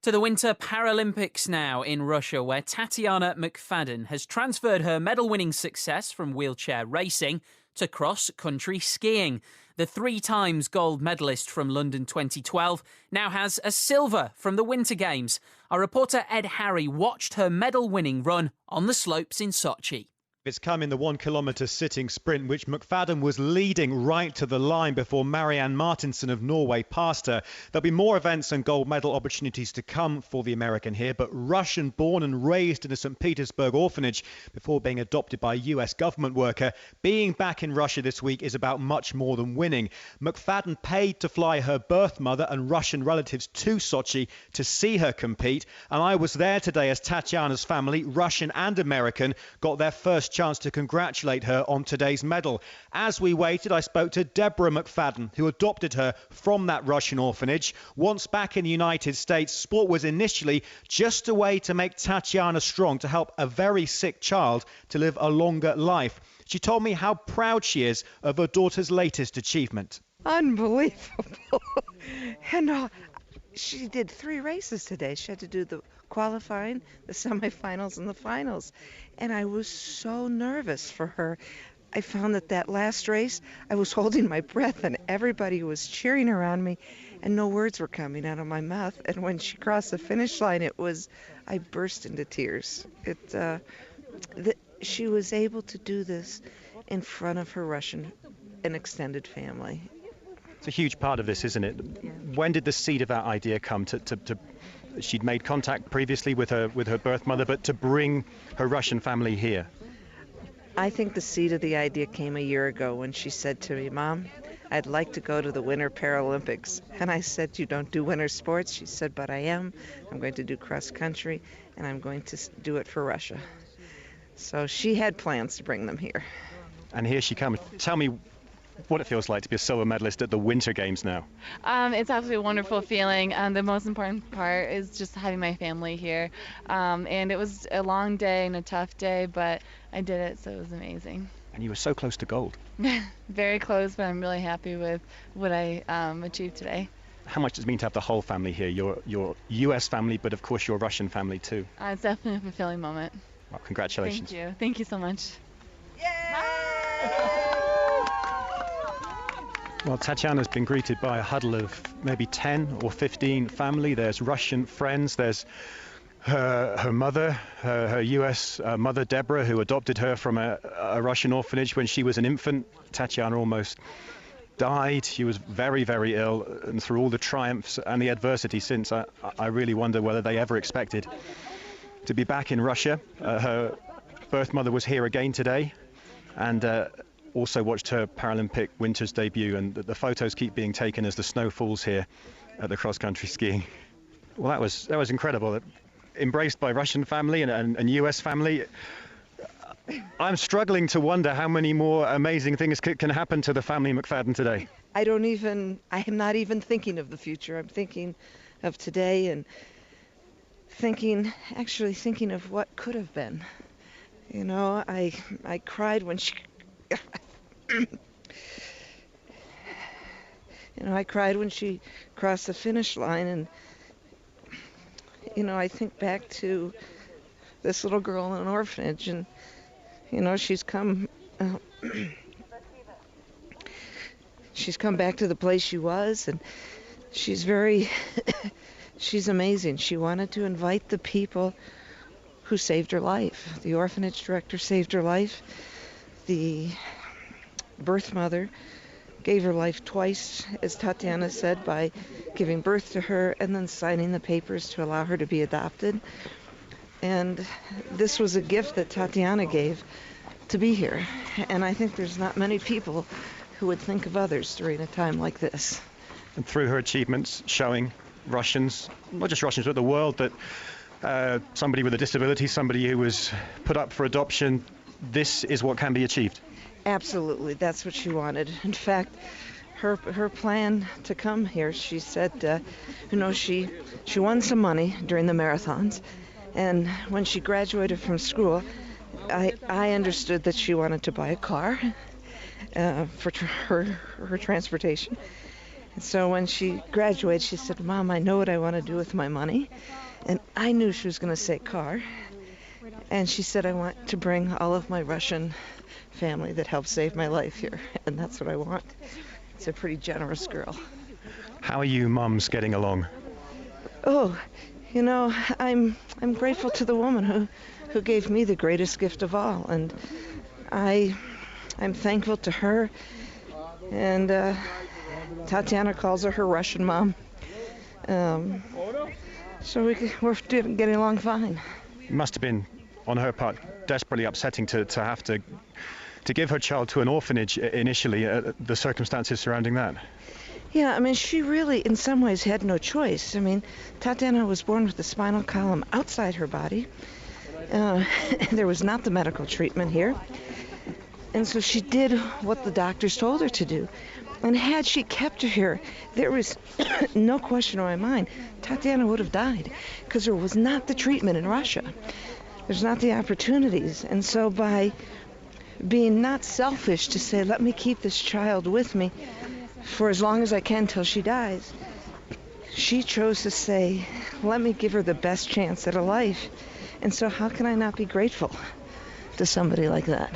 To the Winter Paralympics now in Russia, where Tatyana McFadden has transferred her medal-winning success from wheelchair racing to cross-country skiing. The 3-times gold medalist from London 2012 now has a silver from the Winter Games. Our reporter Ed Harry watched her medal-winning run on the slopes in Sochi. It's come in the 1 kilometre sitting sprint, which McFadden was leading right to the line before Marianne Martinsen of Norway passed her. There'll be more events and gold medal opportunities to come for the American here, but Russian born and raised in a St. Petersburg orphanage before being adopted by a US government worker, being back in Russia this week is about much more than winning. McFadden paid to fly her birth mother and Russian relatives to Sochi to see her compete, and I was there today as Tatyana's family, Russian and American, got their first chance to congratulate her on today's medal. As we waited, I spoke to Deborah McFadden, who adopted her from that Russian orphanage. Once back in the United States, sport was initially just a way to make Tatyana strong, to help a very sick child to live a longer life. She told me how proud she is of her daughter's latest achievement. Unbelievable. And she did 3 races today. She had to do the qualifying, the semifinals, and the finals. And I was so nervous for her. I found that last race, I was holding my breath and everybody was cheering around me and no words were coming out of my mouth. And when she crossed the finish line, I burst into tears. She was able to do this in front of her Russian and extended family. It's a huge part of this, isn't it? Yeah. When did the seed of that idea come she'd made contact previously with her birth mother, but to bring her Russian family here? I think the seed of the idea came a year ago when she said to me, "Mom, I'd like to go to the Winter Paralympics." And I said, "You don't do winter sports?" She said, "But I am. I'm going to do cross country and I'm going to do it for Russia." So she had plans to bring them here. And here she comes. Tell me what it feels like to be a silver medalist at the Winter Games now. It's absolutely a wonderful feeling. The most important part is just having my family here. And it was a long day and a tough day, but I did it, so it was amazing. And you were so close to gold. Very close, but I'm really happy with what I achieved today. How much does it mean to have the whole family here? Your US family, but of course your Russian family too. It's definitely a fulfilling moment. Well, congratulations. Thank you. Thank you so much. Well, Tatyana's been greeted by a huddle of maybe 10 or 15 family. There's Russian friends. There's her mother, her US mother, Deborah, who adopted her from a Russian orphanage when she was an infant. Tatyana almost died. She was very, very ill. And through all the triumphs and the adversity since, I really wonder whether they ever expected to be back in Russia. Her birth mother was here again today. And also watched her Paralympic Winters debut, and the photos keep being taken as the snow falls here at the cross-country skiing. Well, that was incredible. Embraced by Russian family and US family. I'm struggling to wonder how many more amazing things can happen to the family McFadden today. I am not even thinking of the future. I'm thinking of today and thinking of what could have been. You know, I cried when she I cried when she crossed the finish line, and I think back to this little girl in an orphanage, and she's come back to the place she was, and she's she's amazing. She wanted to invite the people who saved her life. The orphanage director saved her life. The birth mother gave her life twice, as Tatyana said, by giving birth to her and then signing the papers to allow her to be adopted. And this was a gift that Tatyana gave to be here. And I think there's not many people who would think of others during a time like this. And through her achievements, showing Russians, not just Russians, but the world, that somebody with a disability, somebody who was put up for adoption, this is what can be achieved. Absolutely, that's what she wanted. In fact, her plan to come here, she said, she won some money during the marathons, and when she graduated from school, I understood that she wanted to buy a car for her transportation. So when she graduated, she said, Mom, I know what I want to do with my money. And I knew she was going to say car. And she said, I want to bring all of my Russian family that helped save my life here. And that's what I want. It's a pretty generous girl. How are you mums getting along? Oh, you know, I'm grateful to the woman who gave me the greatest gift of all. And I'm thankful to her. And Tatyana calls her Russian mom. So we're getting along fine. It must have been, on her part, desperately upsetting to have to give her child to an orphanage initially, the circumstances surrounding that. Yeah, I mean, she really, in some ways, had no choice. I mean, Tatyana was born with the spinal column outside her body. There was not the medical treatment here. And so she did what the doctors told her to do. And had she kept her here, there was no question in my mind, Tatyana would have died, because there was not the treatment in Russia. There's not the opportunities. And so by being not selfish to say, let me keep this child with me for as long as I can till she dies, she chose to say, let me give her the best chance at a life. And so how can I not be grateful to somebody like that?